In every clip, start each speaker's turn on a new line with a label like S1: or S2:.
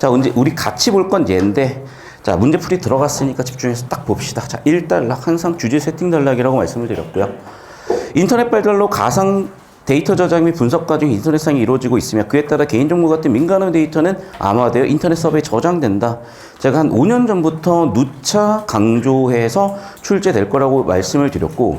S1: 자, 이제 우리 같이 볼 건 얘인데, 자, 문제풀이 들어갔으니까 집중해서 딱 봅시다. 자, 1단락, 항상 주제 세팅 단락이라고 말씀을 드렸고요. 인터넷 발달로 가상 데이터 저장 및 분석 과정이 인터넷상에 이루어지고 있으며 그에 따라 개인정보 같은 민감한 데이터는 암호화되어 인터넷 서버에 저장된다. 제가 한 5년 전부터 누차 강조해서 출제될 거라고 말씀을 드렸고,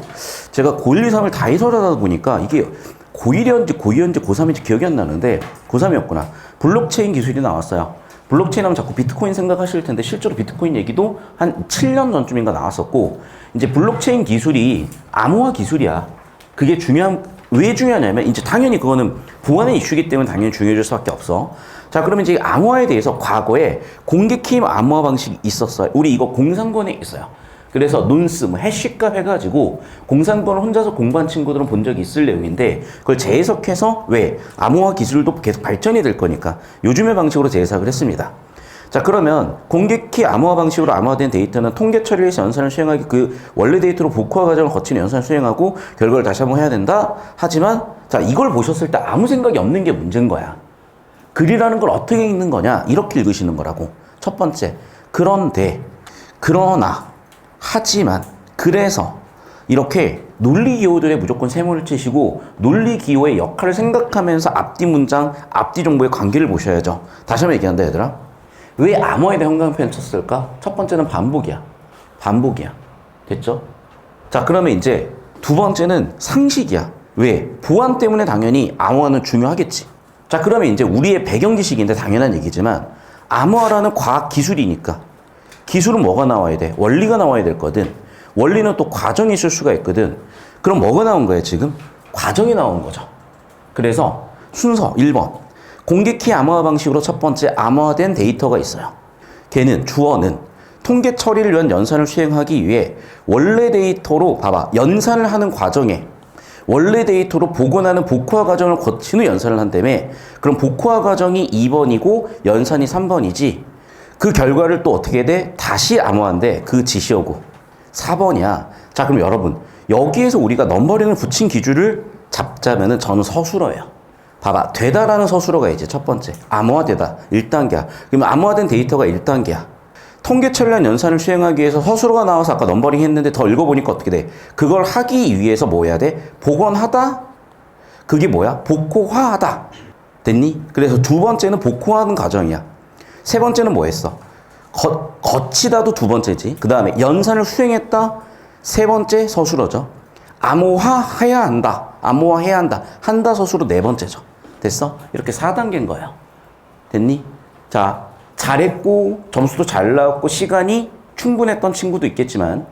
S1: 제가 고1, 2, 3을 다 해설하다 보니까 이게 고1이었는지 고2였는지 고3인지 기억이 안 나는데 고3이었구나. 블록체인 기술이 나왔어요. 블록체인 하면 자꾸 비트코인 생각하실 텐데 실제로 비트코인 얘기도 한 7년 전쯤인가 나왔었고, 이제 블록체인 기술이 암호화 기술이야. 그게 왜 중요하냐면, 이제 당연히 그거는 보안의 이슈이기 때문에 당연히 중요해질 수밖에 없어. 자, 그러면 이제 암호화에 대해서 과거에 공개 키 암호화 방식이 있었어요. 우리 이거 공상권에 있어요. 그래서 논스, 해시값 해가지고 공상권을 혼자서 공부한 친구들은 본 적이 있을 내용인데, 그걸 재해석해서 왜? 암호화 기술도 계속 발전이 될 거니까 요즘의 방식으로 재해석을 했습니다. 자, 그러면 공개키 암호화 방식으로 암호화된 데이터는 통계 처리에서 연산을 수행하기, 그 원래 데이터로 복호화 과정을 거치는 연산을 수행하고 결과를 다시 한번 해야 된다. 하지만 자, 이걸 보셨을 때 아무 생각이 없는 게 문제인 거야. 글이라는 걸 어떻게 읽는 거냐? 이렇게 읽으시는 거라고. 첫 번째. 그런데, 그러나, 하지만, 그래서 이렇게 논리 기호들의 무조건 세모를 치시고 논리 기호의 역할을 생각하면서 앞뒤 문장, 앞뒤 정보의 관계를 보셔야죠. 다시 한번 얘기한다, 얘들아. 왜 암호에 대한 형광펜 쳤을까? 첫 번째는 반복이야. 반복이야. 됐죠? 자, 그러면 이제 두 번째는 상식이야. 왜? 보안 때문에 당연히 암호화는 중요하겠지. 자, 그러면 이제 우리의 배경 지식인데 당연한 얘기지만, 암호화라는 과학 기술이니까 기술은 뭐가 나와야 돼? 원리가 나와야 될 거든. 원리는 또 과정이 있을 수가 있거든. 그럼 뭐가 나온 거예요, 지금? 과정이 나온 거죠. 그래서 순서 1번. 공개키 암호화 방식으로 첫 번째 암호화된 데이터가 있어요. 걔는 주어는 통계 처리를 위한 연산을 수행하기 위해 원래 데이터로, 봐봐, 연산을 하는 과정에 원래 데이터로 복원하는 복호화 과정을 거친 후 연산을 한다며. 그럼 복호화 과정이 2번이고 연산이 3번이지. 그 결과를 또 어떻게 돼? 다시 암호화인데 그 지시어고 4번이야. 자, 그럼 여러분, 여기에서 우리가 넘버링을 붙인 기준을 잡자면은 저는 서술어예요. 봐봐, 되다라는 서술어가 이제 첫 번째. 암호화되다. 1단계야. 그러면 암호화된 데이터가 1단계야. 통계 처리한 연산을 수행하기 위해서 서술어가 나와서 아까 넘버링 했는데 더 읽어보니까 어떻게 돼? 그걸 하기 위해서 뭐 해야 돼? 복원하다? 그게 뭐야? 복호화하다. 됐니? 그래서 두 번째는 복호하는 과정이야. 세 번째는 뭐 했어? 거치다도 두 번째지. 그 다음에 연산을 수행했다. 세 번째 서술어죠. 암호화해야 한다. 암호화해야 한다. 한다 서술어 네 번째죠. 됐어? 이렇게 4단계인 거예요. 됐니? 자, 잘했고 점수도 잘 나왔고 시간이 충분했던 친구도 있겠지만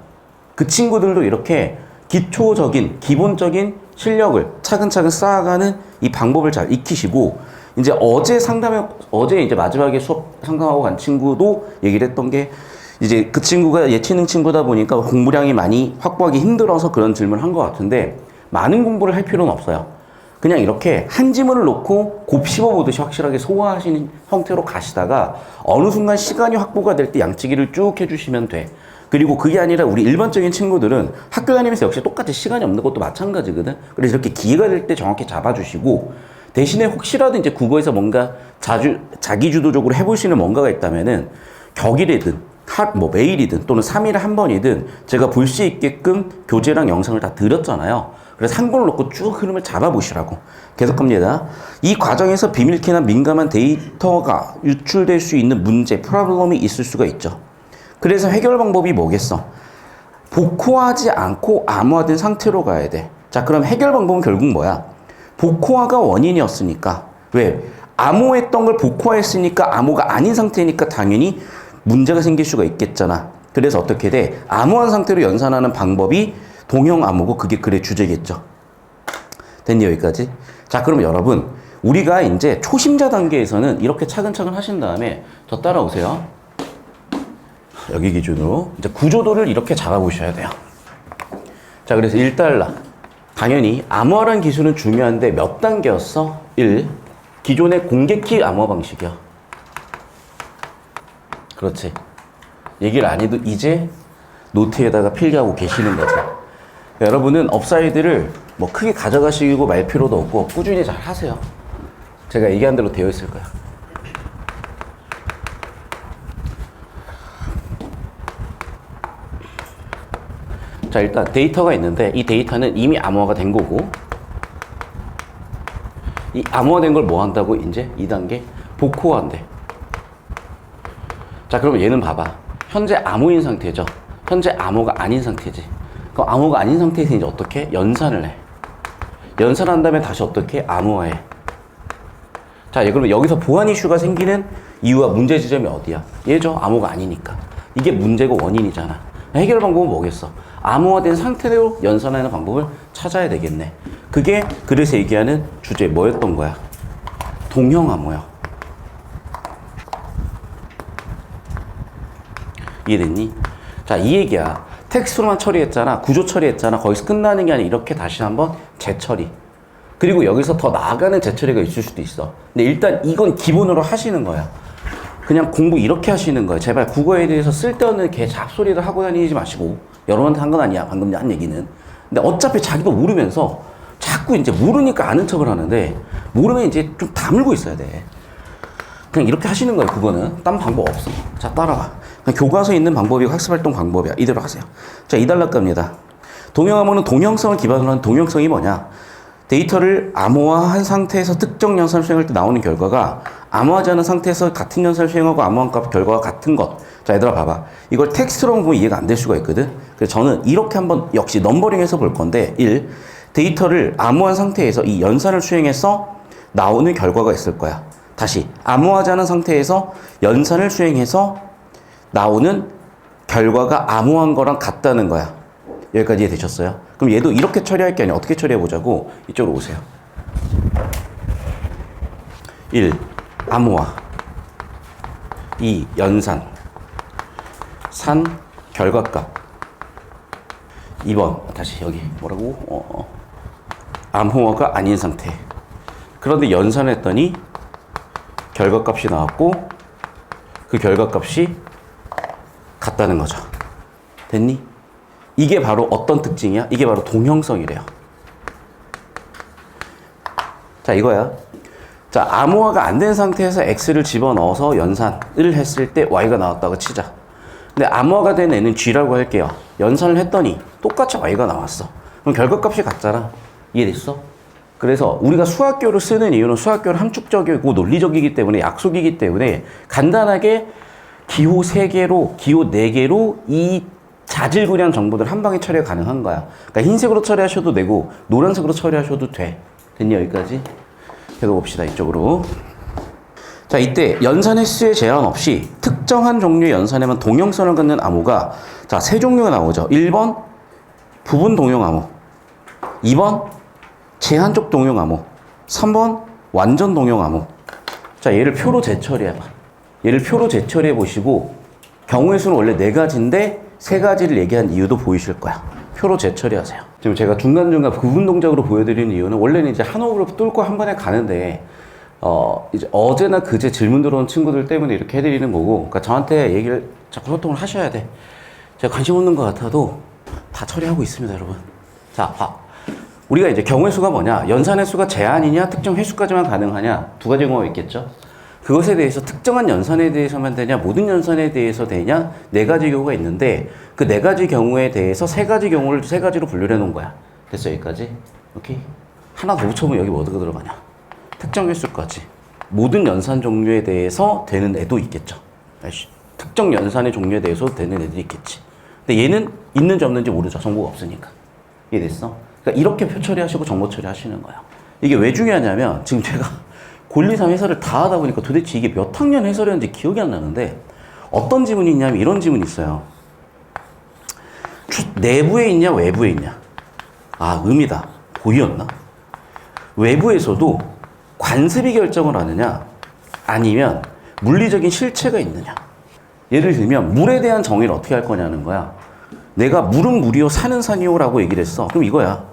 S1: 그 친구들도 이렇게 기초적인 기본적인 실력을 차근차근 쌓아가는 이 방법을 잘 익히시고, 이제 어제 이제 마지막에 수업 상담하고 간 친구도 얘기를 했던 게, 이제 그 친구가 예체능 친구다 보니까 공부량이 많이 확보하기 힘들어서 그런 질문을 한 것 같은데, 많은 공부를 할 필요는 없어요. 그냥 이렇게 한 지문을 놓고 곱 씹어보듯이 확실하게 소화하시는 형태로 가시다가 어느 순간 시간이 확보가 될 때 양치기를 쭉 해주시면 돼. 그리고 그게 아니라 우리 일반적인 친구들은 학교 다니면서 역시 똑같이 시간이 없는 것도 마찬가지거든. 그래서 이렇게 기회가 될 때 정확히 잡아주시고, 대신에 혹시라도 이제 국어에서 뭔가 자기주도적으로 해보시는 뭔가가 있다면은 격일이든 매일이든 또는 3일에 한 번이든 제가 볼 수 있게끔 교재랑 영상을 다 드렸잖아요. 그래서 한 권을 놓고 쭉 흐름을 잡아보시라고. 계속합니다. 이 과정에서 비밀키나 민감한 데이터가 유출될 수 있는 문제, 프로블럼이 있을 수가 있죠. 그래서 해결 방법이 뭐겠어? 복호하지 않고 암호화된 상태로 가야 돼. 자, 그럼 해결 방법은 결국 뭐야? 복호화가 원인이었으니까. 왜? 암호했던 걸 복호화했으니까 암호가 아닌 상태니까 당연히 문제가 생길 수가 있겠잖아. 그래서 어떻게 돼? 암호한 상태로 연산하는 방법이 동형 암호고 그게 글의 주제겠죠. 됐니, 여기까지? 자, 그럼 여러분, 우리가 이제 초심자 단계에서는 이렇게 차근차근 하신 다음에 저 따라오세요. 여기 기준으로 이제 구조도를 이렇게 잡아보셔야 돼요. 자, 그래서 1달러. 당연히 암호화라는 기술은 중요한데 몇 단계였어? 1. 기존의 공개키 암호화 방식이야. 그렇지. 얘기를 안 해도 이제 노트에다가 필기하고 계시는 거죠. 여러분은 업사이드를 뭐 크게 가져가시고 말 필요도 없고 꾸준히 잘 하세요. 제가 얘기한 대로 되어 있을 거야. 자, 일단 데이터가 있는데 이 데이터는 이미 암호화가 된 거고, 이 암호화된 걸 뭐 한다고? 이제 2단계 복호화한대. 자, 그러면 얘는 봐봐. 현재 암호인 상태죠. 현재 암호가 아닌 상태지. 그럼 암호가 아닌 상태에서 이제 어떻게? 연산을 해. 연산한 다음에 다시 어떻게? 암호화해. 자, 그러면 여기서 보안 이슈가 생기는 이유와 문제 지점이 어디야? 얘죠. 암호가 아니니까. 이게 문제고 원인이잖아. 해결 방법은 뭐겠어? 암호화된 상태로 연산하는 방법을 찾아야 되겠네. 그게 그래서 얘기하는 주제 뭐였던 거야? 동형암호야. 이해됐니? 자, 이 얘기야. 텍스트로만 처리했잖아. 구조 처리했잖아. 거기서 끝나는 게 아니라 이렇게 다시 한번 재처리. 그리고 여기서 더 나아가는 재처리가 있을 수도 있어. 근데 일단 이건 기본으로 하시는 거야. 그냥 공부 이렇게 하시는 거예요. 제발 국어에 대해서 쓸데없는 개 잡소리를 하고 다니지 마시고. 여러분한테 한 건 아니야. 방금 한 얘기는. 근데 어차피 자기도 모르면서 자꾸 이제 모르니까 아는 척을 하는데 모르면 이제 좀 다물고 있어야 돼. 그냥 이렇게 하시는 거예요. 그거는. 딴 방법 없어. 자, 따라와. 그냥 교과서에 있는 방법이 학습활동 방법이야. 이대로 하세요. 자, 2단락갑니다. 동형암호는 동형성을 기반으로 한 동형성이 뭐냐? 데이터를 암호화한 상태에서 특정 연산을 수행할 때 나오는 결과가 암호하지 않은 상태에서 같은 연산을 수행하고 암호한 값 결과가 같은 것. 자, 얘들아 봐봐. 이걸 텍스트로 보면 이해가 안 될 수가 있거든. 그래서 저는 이렇게 한번 역시 넘버링해서 볼 건데 1. 데이터를 암호한 상태에서 이 연산을 수행해서 나오는 결과가 있을 거야. 다시 암호하지 않은 상태에서 연산을 수행해서 나오는 결과가 암호한 거랑 같다는 거야. 여기까지 이해되셨어요? 그럼 얘도 이렇게 처리할 게 아니라 어떻게 처리해보자고. 이쪽으로 오세요. 1. 암호화. 2. 연산. 3. 결과값. 2번 다시 여기 뭐라고? 암호화가 아닌 상태. 그런데 연산했더니 결과값이 나왔고 그 결과값이 같다는 거죠. 됐니? 이게 바로 어떤 특징이야? 이게 바로 동형성이래요. 자, 이거야. 자, 암호화가 안 된 상태에서 x를 집어넣어서 연산을 했을 때 y가 나왔다고 치자. 근데 암호화가 된 애는 g라고 할게요. 연산을 했더니 똑같이 y가 나왔어. 그럼 결과값이 같잖아. 이해됐어? 그래서 우리가 수학교를 쓰는 이유는 수학교는 함축적이고 논리적이기 때문에 약속이기 때문에 간단하게 기호 3개로, 기호 4개로 이 자질구레한 정보들 한 방에 처리가 가능한 거야. 그러니까 흰색으로 처리하셔도 되고 노란색으로 처리하셔도 돼. 됐니? 여기까지? 해봅시다. 이쪽으로. 자, 이때 연산 횟수에 제한 없이 특정한 종류의 연산에만 동형성을 갖는 암호가 자, 3종류가 나오죠. 1번 부분 동형암호, 2번 제한적 동형암호, 3번 완전 동형암호. 자, 얘를 표로 재처리해봐. 얘를 표로 재처리해 보시고 경우의 수는 원래 4가지인데 3가지를 얘기한 이유도 보이실 거야. 표로 재처리하세요. 지금 제가 중간중간 구분 동작으로 보여드리는 이유는 원래는 이제 한 호흡으로 뚫고 한 번에 가는데 이제 어제나 그제 질문 들어온 친구들 때문에 이렇게 해드리는 거고, 그러니까 저한테 얘기를 자꾸 소통을 하셔야 돼. 제가 관심 없는 것 같아도 다 처리하고 있습니다, 여러분. 자, 봐. 우리가 이제 경우의 수가 뭐냐? 연산 횟수가 제한이냐, 특정 횟수까지만 가능하냐? 2가지 경우가 있겠죠? 그것에 대해서 특정한 연산에 대해서만 되냐, 모든 연산에 대해서 되냐, 4가지 경우가 있는데 그 4가지 경우에 대해서 3가지 경우를 3가지로 분류해 놓은 거야. 됐어, 여기까지? 오케이? 하나 더 붙여보면 여기 뭐가 들어가냐? 특정 횟수까지. 모든 연산 종류에 대해서 되는 애도 있겠죠. 특정 연산의 종류에 대해서 되는 애들이 있겠지. 근데 얘는 있는지 없는지 모르죠. 정보가 없으니까. 이해됐어? 그러니까 이렇게 표 처리하시고 정보 처리하시는 거야. 이게 왜 중요하냐면 지금 제가 고1, 2, 3 해설을 다 하다 보니까 도대체 이게 몇 학년 해설이었는지 기억이 안 나는데 어떤 지문이 있냐면 이런 지문이 있어요. 내부에 있냐 외부에 있냐. 아, 음이다. 고의였나? 외부에서도 관습이 결정을 하느냐 아니면 물리적인 실체가 있느냐. 예를 들면 물에 대한 정의를 어떻게 할 거냐는 거야. 내가 물은 물이요 산은 산이요 라고 얘기를 했어. 그럼 이거야.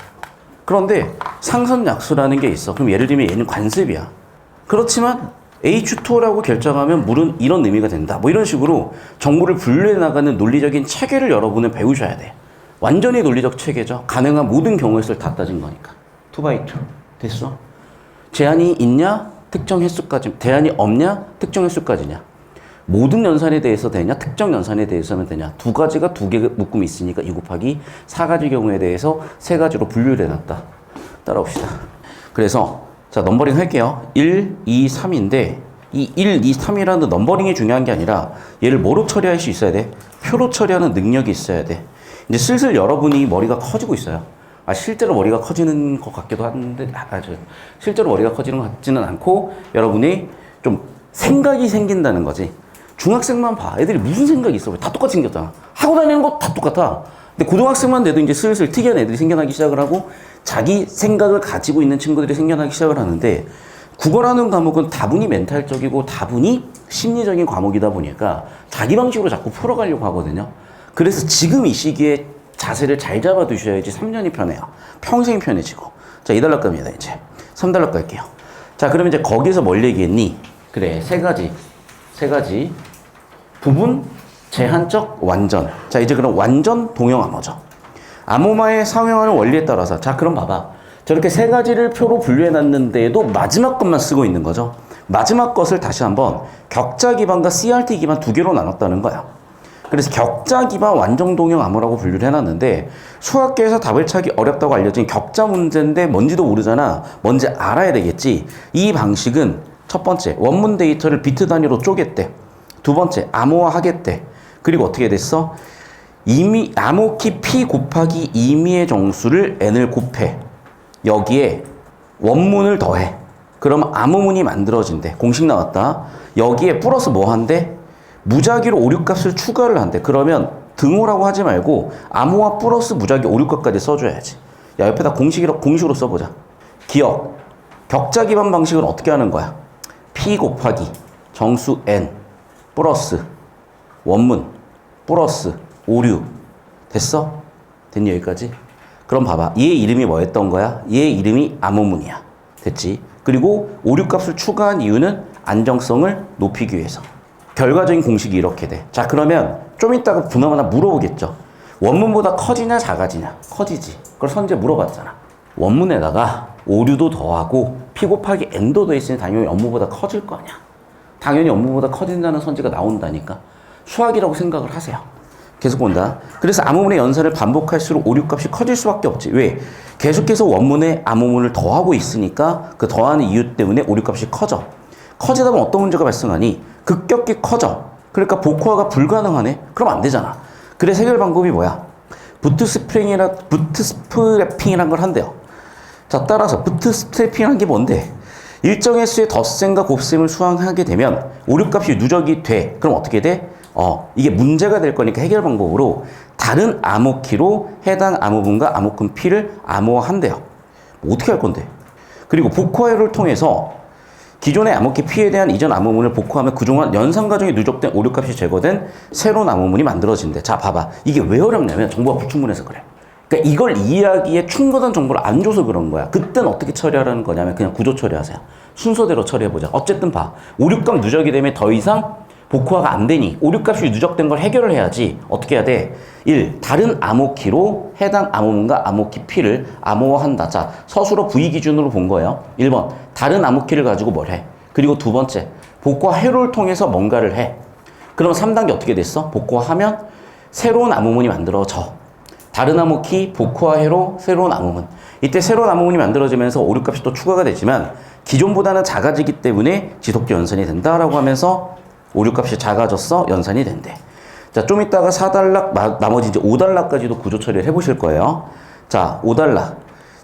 S1: 그런데 상선약수라는 게 있어. 그럼 예를 들면 얘는 관습이야. 그렇지만 H2O라고 결정하면 물은 이런 의미가 된다. 뭐 이런 식으로 정보를 분류해 나가는 논리적인 체계를 여러분은 배우셔야 돼. 완전히 논리적 체계죠. 가능한 모든 경우의 수를 다 따진 거니까. 2x2. 됐어? 제한이 있냐? 특정 횟수까지. 제한이 없냐? 특정 횟수까지냐. 모든 연산에 대해서 되냐, 특정 연산에 대해서는 되냐. 두 가지가 두 개 묶음이 있으니까 2 곱하기 4가지 경우에 대해서 3가지로 분류를 해놨다. 따라옵시다. 그래서 자 넘버링 할게요. 1, 2, 3인데 이 1, 2, 3이라는 넘버링이 중요한 게 아니라 얘를 뭐로 처리할 수 있어야 돼? 표로 처리하는 능력이 있어야 돼. 이제 슬슬 여러분이 머리가 커지고 있어요. 실제로 머리가 커지는 것 같기도 한데 실제로 머리가 커지는 것 같지는 않고 여러분이 좀 생각이 생긴다는 거지. 중학생만 봐. 애들이 무슨 생각이 있어? 다 똑같이 생겼잖아. 하고 다니는 거 다 똑같아. 근데 고등학생만 돼도 이제 슬슬 특이한 애들이 생겨나기 시작을 하고 자기 생각을 가지고 있는 친구들이 생겨나기 시작을 하는데 국어라는 과목은 다분히 멘탈적이고 다분히 심리적인 과목이다 보니까 자기 방식으로 자꾸 풀어가려고 하거든요. 그래서 지금 이 시기에 자세를 잘 잡아두셔야지 3년이 편해요. 평생이 편해지고. 자, 2단락 갑니다, 이제. 3단락 갈게요. 자, 그러면 이제 거기서 뭘 얘기했니? 그래, 세 가지. 부분, 제한적, 완전. 자, 이제 그럼 완전 동형 암호죠. 암호마의 상용하는 원리에 따라서. 자, 그럼 봐봐. 저렇게 3가지를 표로 분류해놨는데도 마지막 것만 쓰고 있는 거죠. 마지막 것을 다시 한번 격자 기반과 CRT 기반 2개로 나눴다는 거야. 그래서 격자 기반 완전 동형 암호라고 분류를 해놨는데 수학계에서 답을 찾기 어렵다고 알려진 격자 문제인데 뭔지도 모르잖아. 뭔지 알아야 되겠지. 이 방식은 첫 번째, 원문 데이터를 비트 단위로 쪼갰대. 두 번째, 암호화하겠대. 그리고 어떻게 됐어? 암호키 P 곱하기 임의의 정수를 N을 곱해. 여기에 원문을 더해. 그럼 암호문이 만들어진대. 공식 나왔다. 여기에 플러스 뭐 한대? 무작위로 오류값을 추가를 한대. 그러면 등호라고 하지 말고 암호화 플러스 무작위 오류값까지 써줘야지. 야, 옆에다 공식으로 써보자. 기억. 격자 기반 방식은 어떻게 하는 거야? P 곱하기 정수 N 플러스 원문 플러스 오류. 됐어? 됐니 여기까지? 그럼 봐봐. 얘 이름이 뭐였던 거야? 얘 이름이 암호문이야. 됐지? 그리고 오류값을 추가한 이유는 안정성을 높이기 위해서. 결과적인 공식이 이렇게 돼. 자, 그러면 좀 이따가 분하나 물어보겠죠. 원문보다 커지냐 작아지냐? 커지지. 그걸 선제 물어봤잖아. 원문에다가 오류도 더하고 P 곱하기 N도 더했으니 당연히 업무보다 커질 거 아니야. 당연히 업무보다 커진다는 선지가 나온다니까. 수학이라고 생각을 하세요. 계속 본다. 그래서 암호문의 연산을 반복할수록 오류값이 커질 수밖에 없지. 왜? 계속해서 원문에 암호문을 더하고 있으니까 그 더하는 이유 때문에 오류값이 커져. 커지다 보면 어떤 문제가 발생하니? 급격히 커져. 그러니까 복호화가 불가능하네? 그럼 안 되잖아. 그래서 해결 방법이 뭐야? 부트스트래핑이란 걸 한대요. 자, 따라서 부트스트래핑이란 게 뭔데? 일정 횟수의 덧셈과 곱셈을 수행하게 되면 오류값이 누적이 돼. 그럼 어떻게 돼? 이게 문제가 될 거니까 해결 방법으로 다른 암호키로 해당 암호분과 암호큰 P를 암호화한대요. 뭐 어떻게 할 건데? 그리고 복호화를 통해서 기존의 암호키 P에 대한 이전 암호문을 복호하면 그동안 연산 과정에 누적된 오류값이 제거된 새로운 암호문이 만들어진대. 자, 봐봐. 이게 왜 어렵냐면 정보가 불충분해서 그래. 그러니까 이걸 이해하기에 충분한 정보를 안 줘서 그런 거야. 그땐 어떻게 처리하라는 거냐면 그냥 구조 처리하세요. 순서대로 처리해보자. 어쨌든 봐. 오류값 누적이 되면 더 이상 복호화가 안 되니 오류값이 누적된 걸 해결을 해야지. 어떻게 해야 돼? 1. 다른 암호키로 해당 암호문과 암호키 P를 암호화한다. 자, 서술어 V 기준으로 본 거예요. 1번. 다른 암호키를 가지고 뭘 해? 그리고 두 번째. 복호화 회로를 통해서 뭔가를 해. 그럼 3단계 어떻게 됐어? 복호화하면 새로운 암호문이 만들어져. 다른 암호키, 복호화 회로, 새로운 암호문. 이때 새로운 암호문이 만들어지면서 오류값이 또 추가가 되지만 기존보다는 작아지기 때문에 지속적 연산이 된다라고 하면서 오류값이 작아졌어 연산이 된대. 자, 좀 이따가 4단락 나머지 이제 5단락까지도 구조 처리를 해보실 거예요. 자, 5단락.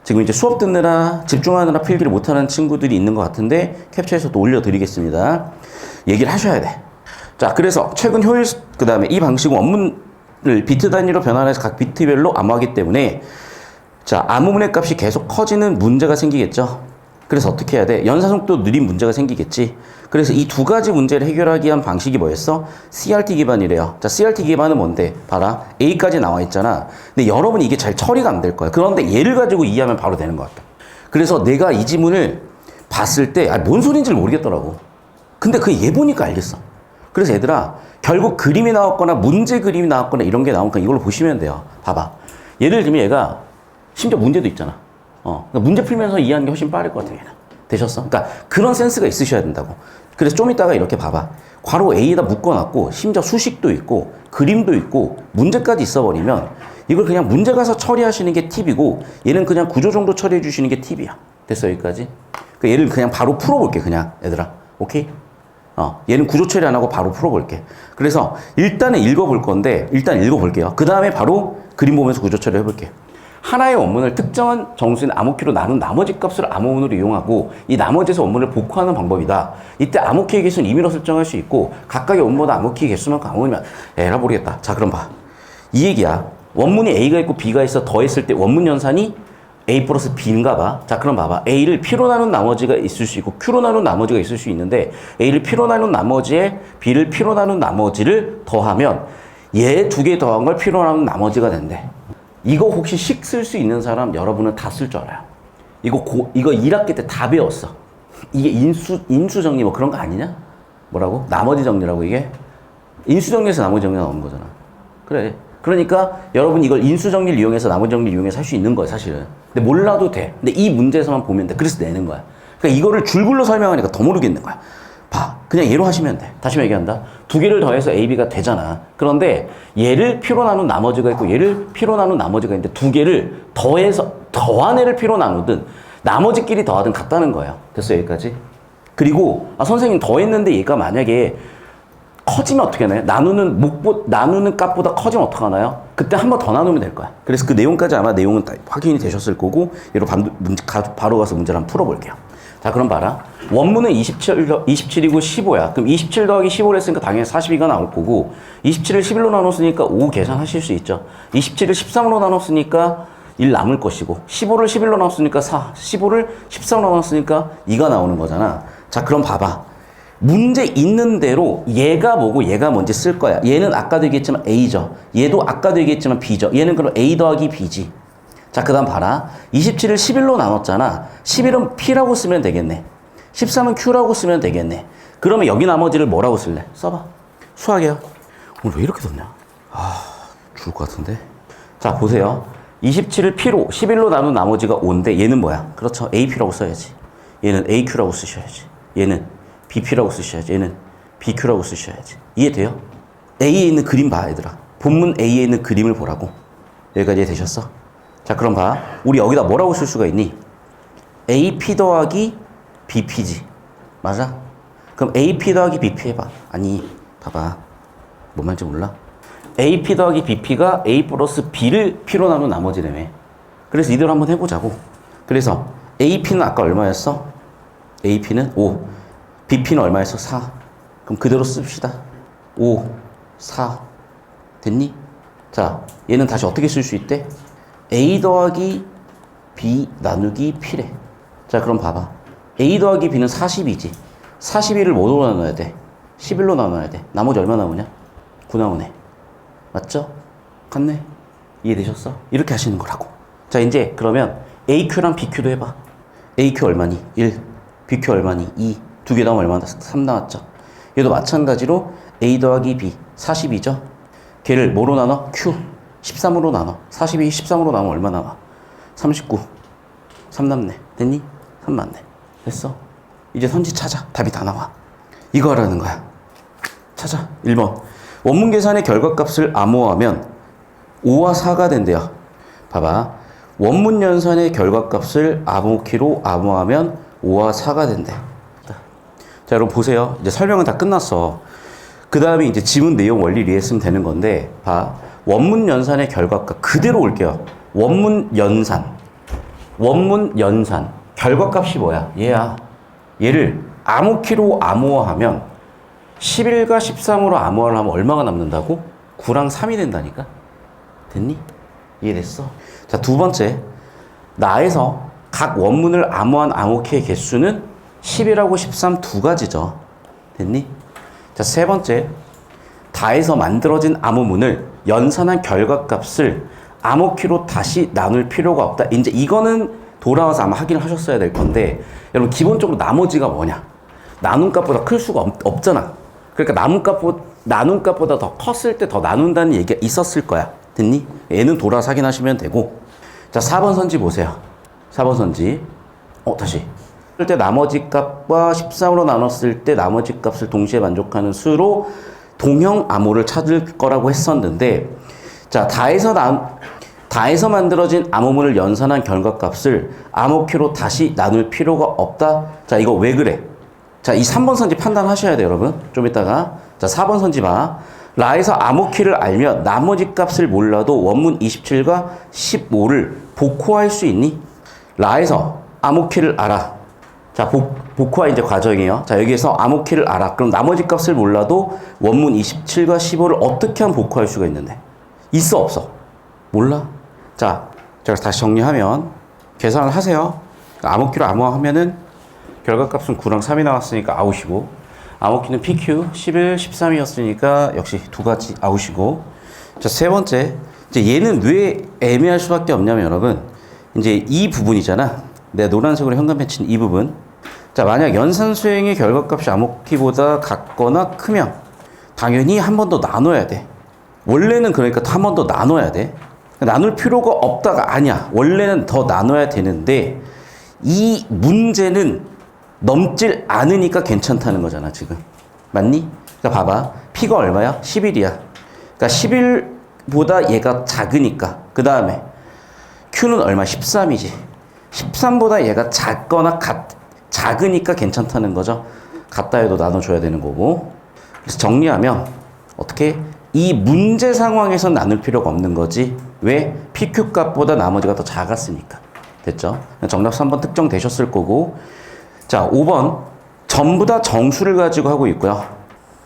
S1: 지금 이제 수업 듣느라 집중하느라 필기를 못하는 친구들이 있는 것 같은데 캡처해서 또 올려드리겠습니다. 얘기를 하셔야 돼. 자, 그래서 최근 효율 그 다음에 이 방식은 원문을 비트 단위로 변환해서 각 비트별로 암호하기 때문에 자, 암호문의 값이 계속 커지는 문제가 생기겠죠. 그래서 어떻게 해야 돼? 연산 속도 느린 문제가 생기겠지. 그래서 이 두 가지 문제를 해결하기 위한 방식이 뭐였어? CRT 기반이래요. 자, CRT 기반은 뭔데? 봐라. A까지 나와 있잖아. 근데 여러분이 이게 잘 처리가 안 될 거야. 그런데 얘를 가지고 이해하면 바로 되는 것 같다. 그래서 내가 이 지문을 봤을 때, 뭔 소리인지 모르겠더라고. 근데 그 얘 보니까 알겠어. 그래서 얘들아, 결국 그림이 나왔거나 문제 그림이 나왔거나 이런 게 나오니까 이걸로 보시면 돼요. 봐봐. 예를 들면 얘가 심지어 문제도 있잖아. 그러니까 문제 풀면서 이해하는 게 훨씬 빠를 것 같아, 얘는. 되셨어? 그러니까 그런 센스가 있으셔야 된다고. 그래서 좀 이따가 이렇게 봐봐. 괄호 A에다 묶어놨고 심지어 수식도 있고 그림도 있고 문제까지 있어버리면 이걸 그냥 문제 가서 처리하시는 게 팁이고 얘는 그냥 구조 정도 처리해 주시는 게 팁이야. 됐어 여기까지? 그러니까 얘를 그냥 바로 풀어볼게 그냥 얘들아. 오케이? 얘는 구조 처리 안 하고 바로 풀어볼게. 그래서 일단은 읽어볼 건데 일단 읽어볼게요. 그 다음에 바로 그림 보면서 구조 처리 해볼게요. 하나의 원문을 특정한 정수인 암호키로 나눈 나머지 값을 암호문으로 이용하고 이 나머지에서 원문을 복구하는 방법이다. 이때 암호키의 개수는 임의로 설정할 수 있고 각각의 원문보다 암호키의 개수만큼 암호면 에라 모르겠다. 자 그럼 봐. 이 얘기야. 원문이 A가 있고 B가 있어 더했을 때 원문 연산이 A 플러스 B인가 봐. 자 그럼 봐봐. A를 P로 나눈 나머지가 있을 수 있고 Q로 나눈 나머지가 있을 수 있는데 A를 P로 나눈 나머지에 B를 P로 나눈 나머지를 더하면 얘 두 개 더한 걸 P로 나눈 나머지가 된대. 이거 혹시 식 쓸 수 있는 사람 여러분은 다 쓸 줄 알아요. 이거 1학기 때 다 배웠어. 이게 인수정리 뭐 그런 거 아니냐? 뭐라고? 나머지 정리라고 이게? 인수정리에서 나머지 정리가 나오는 거잖아. 그래. 그러니까 여러분 이걸 인수정리를 이용해서 나머지 정리를 이용해서 할 수 있는 거야 사실은. 근데 몰라도 돼. 근데 이 문제에서만 보면 돼. 그래서 내는 거야. 그러니까 이거를 줄글로 설명하니까 더 모르겠는 거야. 봐. 그냥 얘로 하시면 돼. 다시 얘기한다. 두 개를 더해서 A, B가 되잖아. 그런데 얘를 P로 나눈 나머지가 있고 얘를 P로 나눈 나머지가 있는데 두 개를 더해서 더한 애를 P로 나누든 나머지끼리 더하든 같다는 거예요. 됐어 여기까지? 그리고 선생님 더했는데 얘가 만약에 커지면 어떻게 하나요? 나누는 값보다 커지면 어떡하나요? 그때 한 번 더 나누면 될 거야. 그래서 그 내용까지 아마 내용은 다 확인이 되셨을 거고 얘로 바로 가서 문제를 한번 풀어볼게요. 자 그럼 봐라. 원문은 27이고 15야. 그럼 27 더하기 15를 했으니까 당연히 42가 나올 거고 27을 11로 나눴으니까 5 계산하실 수 있죠. 27을 13으로 나눴으니까 1 남을 것이고 15를 11로 나눴으니까 4, 15를 13으로 나눴으니까 2가 나오는 거잖아. 자 그럼 봐봐. 문제 있는 대로 얘가 뭐고 얘가 뭔지 쓸 거야. 얘는 아까도 얘기했지만 A죠. 얘도 아까도 얘기했지만 B죠. 얘는 그럼 A 더하기 B지. 자, 그 다음 봐라. 27을 11로 나눴잖아. 11은 P라고 쓰면 되겠네. 13은 Q라고 쓰면 되겠네. 그러면 여기 나머지를 뭐라고 쓸래? 써봐. 수학이야. 오늘 왜 이렇게 덥냐? 죽을 것 같은데. 자, 보세요. 27을 P로, 11로 나눈 나머지가 5인데 얘는 뭐야? 그렇죠. AP라고 써야지. 얘는 AQ라고 쓰셔야지. 얘는 BP라고 쓰셔야지. 얘는 BQ라고 쓰셔야지. 이해돼요? A에 있는 그림 봐, 얘들아. 본문 A에 있는 그림을 보라고. 여기까지 이해되셨어? 자, 그럼 봐. 우리 여기다 뭐라고 쓸 수가 있니? AP 더하기 BP지. 맞아? 그럼 AP 더하기 BP 해봐. 아니, 봐봐. 뭔 말인지 몰라? AP 더하기 BP가 A 플러스 B를 P로 나눈 나머지라며. 그래서 이대로 한번 해보자고. 그래서 AP는 아까 얼마였어? AP는 5. BP는 얼마였어? 4. 그럼 그대로 씁시다. 5, 4. 됐니? 자, 얘는 다시 어떻게 쓸 수 있대? A 더하기 B 나누기 P래. 자, 그럼 봐봐. A 더하기 B는 40이지. 42를 뭐로 나눠야 돼? 11로 나눠야 돼. 나머지 얼마 나오냐? 9 나오네. 맞죠? 같네. 이해되셨어? 이렇게 하시는 거라고. 자, 이제 그러면 AQ랑 BQ도 해봐. AQ 얼마니? 1. BQ 얼마니? 2. 두 개 나오면 얼마나? 3 나왔죠? 얘도 마찬가지로 A 더하기 B 40이죠? 걔를 뭐로 나눠? Q 13으로 나눠. 42, 13으로 나누면 얼마 나와? 39. 3 남네. 됐니? 3 맞네. 됐어? 이제 선지 찾아. 답이 다 나와. 이거 하라는 거야. 찾아. 1번. 원문 계산의 결과값을 암호하면 5와 4가 된대요. 봐봐. 원문 연산의 결과값을 암호키로 암호하면 5와 4가 된대. 자, 여러분 보세요. 이제 설명은 다 끝났어. 그 다음에 이제 지문 내용 원리를 이해했으면 되는 건데, 봐. 원문 연산의 결과값 그대로 올게요. 원문 연산. 결과값이 뭐야? 얘야. 얘를 암호키로 암호화하면 11과 13으로 암호화를 하면 얼마가 남는다고? 9랑 3이 된다니까? 됐니? 이해됐어? 자, 두 번째. 나에서 각 원문을 암호한 암호키의 개수는 10이라고 13 두 가지죠. 됐니? 자, 세 번째. 다에서 만들어진 암호문을 연산한 결과값을 암호키로 다시 나눌 필요가 없다. 이제 이거는 돌아와서 아마 확인을 하셨어야 될 건데, 여러분 기본적으로 나머지가 뭐냐? 나눈 값보다 클 수가 없잖아. 그러니까 나눈 값보다 더 컸을 때 더 나눈다는 얘기가 있었을 거야. 됐니? 얘는 돌아와서 확인하시면 되고. 자, 4번 선지 보세요. 4번 선지. 다시. 때 나머지 값과 13으로 나눴을 때 나머지 값을 동시에 만족하는 수로 동형 암호를 찾을 거라고 했었는데, 자, 다해서 만들어진 암호문을 연산한 결과값을 암호키로 다시 나눌 필요가 없다. 자, 이거 왜 그래? 자, 이 3번 선지 판단하셔야 돼요, 여러분. 좀 이따가. 자, 4번 선지 봐. 라에서 암호키를 알면 나머지 값을 몰라도 원문 27과 15를 복호할 수 있니? 라에서 암호키를 알아. 자, 복호화 이제 과정이에요. 자, 여기에서 암호키를 알아. 그럼 나머지 값을 몰라도 원문 27과 15를 어떻게 하면 복호할 수가 있는데? 있어, 없어? 몰라? 자, 제가 다시 정리하면 계산을 하세요. 암호키로 암호하면은 결과값은 9랑 3이 나왔으니까 아웃이고, 암호키는 PQ 11, 13이었으니까 역시 두 가지 아웃이고. 자, 세 번째, 이제 얘는 왜 애매할 수밖에 없냐면 여러분, 이제 이 부분이잖아. 내가 노란색으로 현관 펜치는 이 부분. 자, 만약 연산 수행의 결과값이 암호키보다 같거나 크면 당연히 한 번 더 나눠야 돼. 원래는 그러니까 한 번 더 나눠야 돼. 나눌 필요가 없다가 아니야. 원래는 더 나눠야 되는데 이 문제는 넘질 않으니까 괜찮다는 거잖아, 지금. 맞니? 그러니까 봐봐. P가 얼마야? 11이야. 그러니까 11보다 얘가 작으니까. 그 다음에 Q는 얼마? 13이지. 13보다 얘가 작거나 작으니까 괜찮다는 거죠. 같다 해도 나눠줘야 되는 거고. 그래서 정리하면 어떻게? 이 문제 상황에서 나눌 필요가 없는 거지. 왜? PQ 값보다 나머지가 더 작았으니까. 됐죠? 정답 3번 특정되셨을 거고. 자, 5번. 전부 다 정수를 가지고 하고 있고요.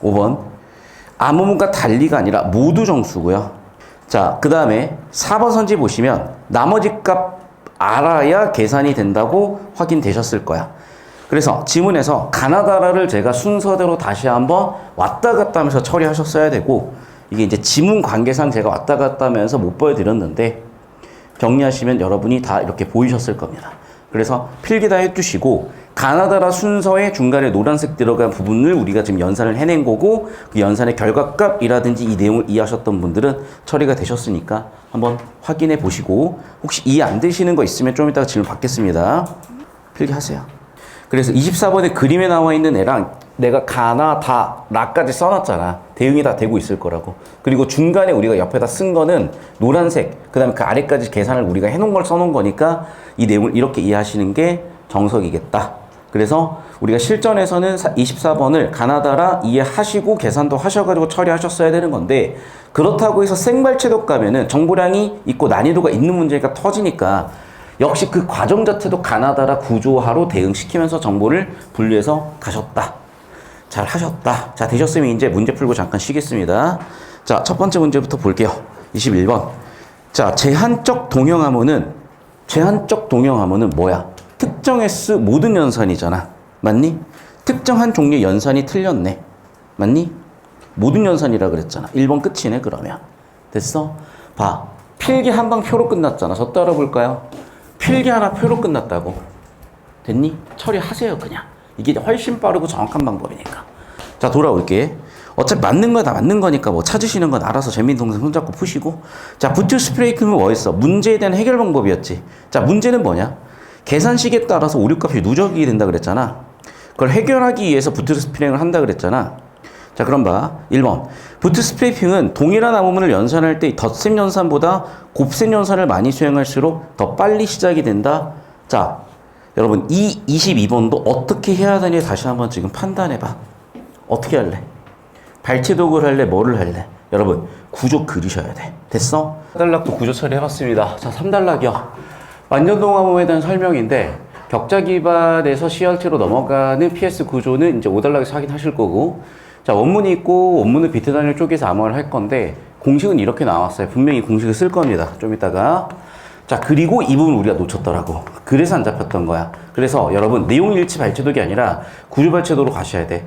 S1: 5번. 암호문과 달리가 아니라 모두 정수고요. 자, 그 다음에 4번 선지 보시면 나머지 값 알아야 계산이 된다고 확인되셨을 거야. 그래서 지문에서 가나다라를 제가 순서대로 다시 한번 왔다 갔다 하면서 처리하셨어야 되고, 이게 이제 지문 관계상 제가 왔다 갔다 하면서 못 보여드렸는데 정리하시면 여러분이 다 이렇게 보이셨을 겁니다. 그래서 필기 다 해두시고 가나다라 순서의 중간에 노란색 들어간 부분을 우리가 지금 연산을 해낸 거고, 그 연산의 결과값이라든지 이 내용을 이해하셨던 분들은 처리가 되셨으니까 한번 확인해 보시고, 혹시 이해 안 되시는 거 있으면 좀 이따가 질문 받겠습니다. 필기하세요. 그래서 24번에 그림에 나와 있는 애랑 내가 가나, 다, 라까지 써놨잖아. 대응이 다 되고 있을 거라고. 그리고 중간에 우리가 옆에다 쓴 거는 노란색, 그 다음에 그 아래까지 계산을 우리가 해놓은 걸 써놓은 거니까 이 내용을 이렇게 이해하시는 게 정석이겠다. 그래서 우리가 실전에서는 24번을 가나다라 이해하시고 계산도 하셔가지고 처리하셨어야 되는 건데, 그렇다고 해서 생발체독 가면은 정보량이 있고 난이도가 있는 문제가 터지니까 역시 그 과정 자체도 가나다라 구조화로 대응시키면서 정보를 분류해서 가셨다. 잘 하셨다. 자, 되셨으면 이제 문제 풀고 잠깐 쉬겠습니다. 자, 첫 번째 문제부터 볼게요. 21번. 자, 제한적 동형암호는 뭐야? 특정 S 모든 연산이잖아. 맞니? 특정한 종류의 연산이 틀렸네. 맞니? 모든 연산이라 그랬잖아. 1번 끝이네, 그러면. 됐어? 봐. 필기 한 방 표로 끝났잖아. 저 따라 볼까요? 필기 하나 표로 끝났다고. 됐니? 처리하세요, 그냥. 이게 훨씬 빠르고 정확한 방법이니까. 자, 돌아올게. 어차피 맞는 거 다 맞는 거니까 뭐 찾으시는 건 알아서 재밌는 동생 손잡고 푸시고. 자, 부트스프레이크는 뭐였어? 문제에 대한 해결 방법이었지. 자, 문제는 뭐냐? 계산식에 따라서 오류값이 누적이 된다 그랬잖아. 그걸 해결하기 위해서 부트스프레이크를 한다 그랬잖아. 자, 그럼 봐. 1번. 부트스트래핑은 동일한 암호문을 연산할 때 덧셈 연산보다 곱셈 연산을 많이 수행할수록 더 빨리 시작이 된다. 자, 여러분 이 22번도 어떻게 해야 되냐 다시 한번 지금 판단해봐. 어떻게 할래? 발췌독을 할래? 뭐를 할래? 여러분 구조 그리셔야 돼. 됐어? 4단락도 구조 처리해봤습니다. 자, 3단락이요. 완전동암호에 대한 설명인데 격자 기반에서 CRT로 넘어가는 PS 구조는 이제 5단락에서 확인하실 거고, 자, 원문이 있고 원문을 비트 단위로 쪼개서 암호를 할 건데 공식은 이렇게 나왔어요. 분명히 공식을 쓸 겁니다. 좀 이따가. 자, 그리고 이 부분 우리가 놓쳤더라고. 그래서 안 잡혔던 거야. 그래서 여러분 내용 일치 발췌독이 아니라 구조 발췌도로 가셔야 돼.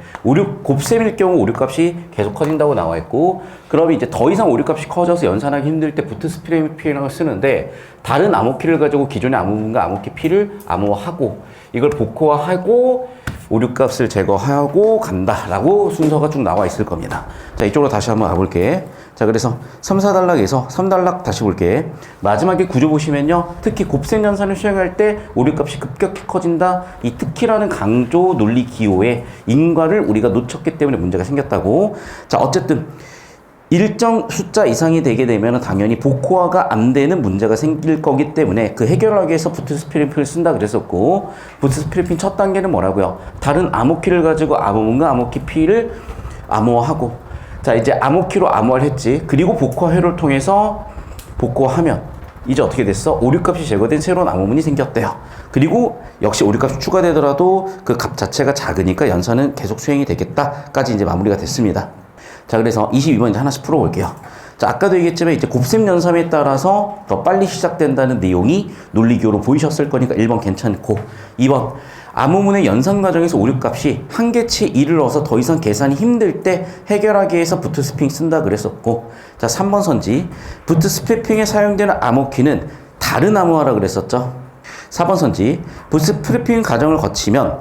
S1: 곱셈일 경우 오류값이 계속 커진다고 나와 있고, 그러면 이제 더 이상 오류값이 커져서 연산하기 힘들 때 부트스트래핑을 쓰는데, 다른 암호키를 가지고 기존의 암호문과 암호키 P를 암호화하고 이걸 복호화하고 오류값을 제거하고 간다라고 순서가 쭉 나와 있을 겁니다. 자, 이쪽으로 다시 한번 가볼게. 자, 그래서 3, 4단락에서 3단락 다시 볼게. 마지막에 구조 보시면요. 특히 곱셈 연산을 수행할 때 오류값이 급격히 커진다. 이 특히라는 강조 논리 기호의 인과를 우리가 놓쳤기 때문에 문제가 생겼다고. 자, 어쨌든 일정 숫자 이상이 되게 되면 당연히 복호화가 안 되는 문제가 생길 거기 때문에 그 해결하기 위해서 부트스트래핑을 쓴다 그랬었고, 부트스트래핑 첫 단계는 뭐라고요? 다른 암호키를 가지고 암호문과 암호키 P를 암호화하고, 자, 이제 암호키로 암호화를 했지. 그리고 복호화회로를 통해서 복호화하면 이제 어떻게 됐어? 오류값이 제거된 새로운 암호문이 생겼대요. 그리고 역시 오류값이 추가되더라도 그 값 자체가 작으니까 연산은 계속 수행이 되겠다까지 이제 마무리가 됐습니다. 자, 그래서 22번 이제 하나씩 풀어볼게요. 자, 아까도 얘기했지만 이제 곱셈 연산에 따라서 더 빨리 시작된다는 내용이 논리기호로 보이셨을 거니까 1번 괜찮고, 2번 암호문의 연산 과정에서 오류값이 한계치 1을 넣어서 더 이상 계산이 힘들 때 해결하기 위해서 부트스트래핑 쓴다 그랬었고, 자, 3번 선지 부트스트래핑에 사용되는 암호키는 다른 암호화라 그랬었죠. 4번 선지 부트스트래핑 과정을 거치면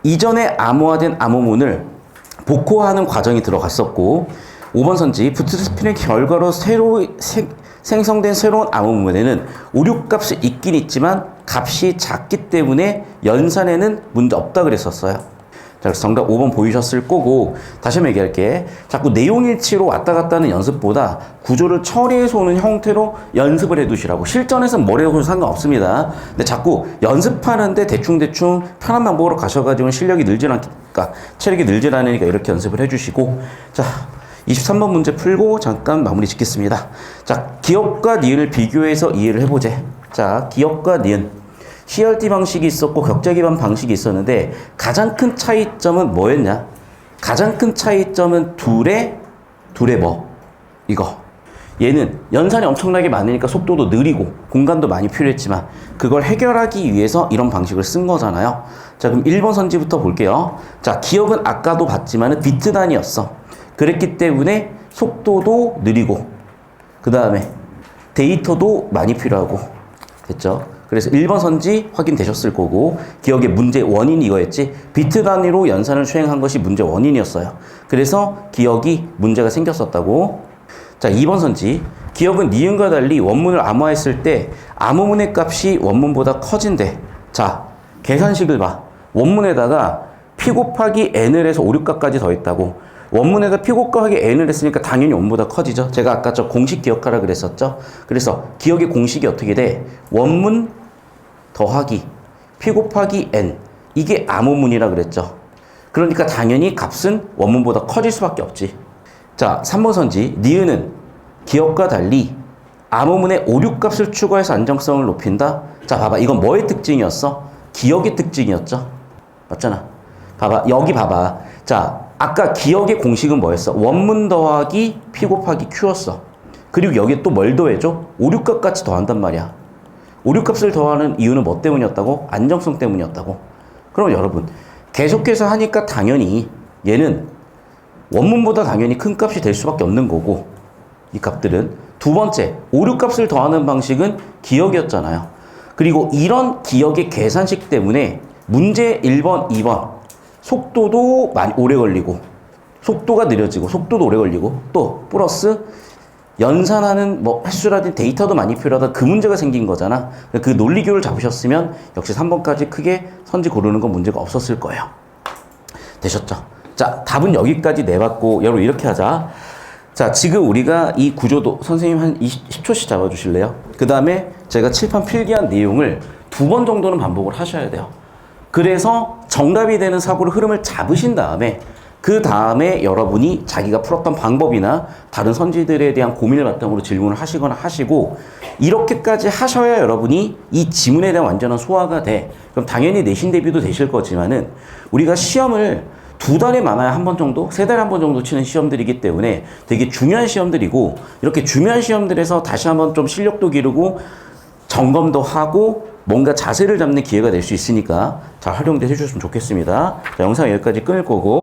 S1: 이전에 암호화된 암호문을 복호하는 과정이 들어갔었고, 5번 선지 부트스트래핑의 결과로 생성된 새로운 암호문에는 오류값이 있긴 있지만 값이 작기 때문에 연산에는 문제 없다 그랬었어요. 자, 그래서 정답 5번 보이셨을 거고, 다시 한번 얘기할게. 자꾸 내용일치로 왔다 갔다 하는 연습보다 구조를 처리해서 오는 형태로 연습을 해두시라고. 실전에서는 뭘 해도 상관없습니다. 근데 자꾸 연습하는데 대충대충 편한 방법으로 가셔가지고 실력이 늘질 않으니까, 체력이 늘질 않으니까 이렇게 연습을 해주시고. 자, 23번 문제 풀고 잠깐 마무리 짓겠습니다. 자, 기억과 니은을 비교해서 이해를 해보자. 자, 기억과 니은. CRT 방식이 있었고 격자 기반 방식이 있었는데 가장 큰 차이점은 뭐였냐? 가장 큰 차이점은 둘의 뭐? 이거. 얘는 연산이 엄청나게 많으니까 속도도 느리고 공간도 많이 필요했지만 그걸 해결하기 위해서 이런 방식을 쓴 거잖아요. 자, 그럼 1번 선지부터 볼게요. 자, 기억은 아까도 봤지만은 비트 단위였어. 그랬기 때문에 속도도 느리고 그 다음에 데이터도 많이 필요하고, 됐죠? 그래서 1번 선지 확인되셨을 거고, 기억의 문제 원인이 이거였지. 비트 단위로 연산을 수행한 것이 문제 원인이었어요. 그래서 기억이 문제가 생겼었다고. 자, 2번 선지. 기억은 니은과 달리 원문을 암호화했을 때 암호문의 값이 원문보다 커진대. 자, 계산식을 봐. 원문에다가 P 곱하기 N을 해서 오류값까지 더했다고. 원문에다 P 곱하기 N을 했으니까 당연히 원보다 커지죠. 제가 아까 저 공식 기억하라 그랬었죠. 그래서 기억의 공식이 어떻게 돼? 원문 더하기 P 곱하기 N, 이게 암호문이라 그랬죠. 그러니까 당연히 값은 원문보다 커질 수밖에 없지. 자, 3번 선지. 니은은 기억과 달리 암호문의 오류값을 추가해서 안정성을 높인다. 자, 봐봐. 이건 뭐의 특징이었어? 기억의 특징이었죠. 맞잖아. 봐봐. 여기 봐봐. 자, 아까 기억의 공식은 뭐였어? 원문 더하기 P 곱하기 Q였어. 그리고 여기에 또 뭘 더해줘? 오류값 같이 더한단 말이야. 오류값을 더하는 이유는 뭐 때문이었다고? 안정성 때문이었다고. 그럼 여러분, 계속해서 하니까 당연히 얘는 원문보다 당연히 큰 값이 될 수밖에 없는 거고, 이 값들은. 두 번째, 오류값을 더하는 방식은 기억이었잖아요. 그리고 이런 기억의 계산식 때문에 문제 1번, 2번 속도도 많이 오래 걸리고, 속도가 느려지고, 속도도 오래 걸리고, 또 플러스 연산하는 뭐 횟수라든지 데이터도 많이 필요하다. 그 문제가 생긴 거잖아. 그 논리교를 잡으셨으면 역시 3번까지 크게 선지 고르는 건 문제가 없었을 거예요. 되셨죠? 자, 답은 여기까지 내봤고, 여러분 이렇게 하자. 자, 지금 우리가 이 구조도 선생님 한 10초씩 잡아주실래요? 그 다음에 제가 칠판 필기한 내용을 2번 정도는 반복을 하셔야 돼요. 그래서 정답이 되는 사고의 흐름을 잡으신 다음에 그 다음에 여러분이 자기가 풀었던 방법이나 다른 선지들에 대한 고민을 바탕으로 질문을 하시거나 하시고, 이렇게까지 하셔야 여러분이 이 지문에 대한 완전한 소화가 돼. 그럼 당연히 내신 대비도 되실 거지만은 우리가 시험을 2달에 많아야 한 번 정도, 3달에 한 번 정도 치는 시험들이기 때문에 되게 중요한 시험들이고, 이렇게 중요한 시험들에서 다시 한번 좀 실력도 기르고 점검도 하고 뭔가 자세를 잡는 기회가 될 수 있으니까 잘 활용해 주셨으면 좋겠습니다. 자, 영상 여기까지 끊을 거고.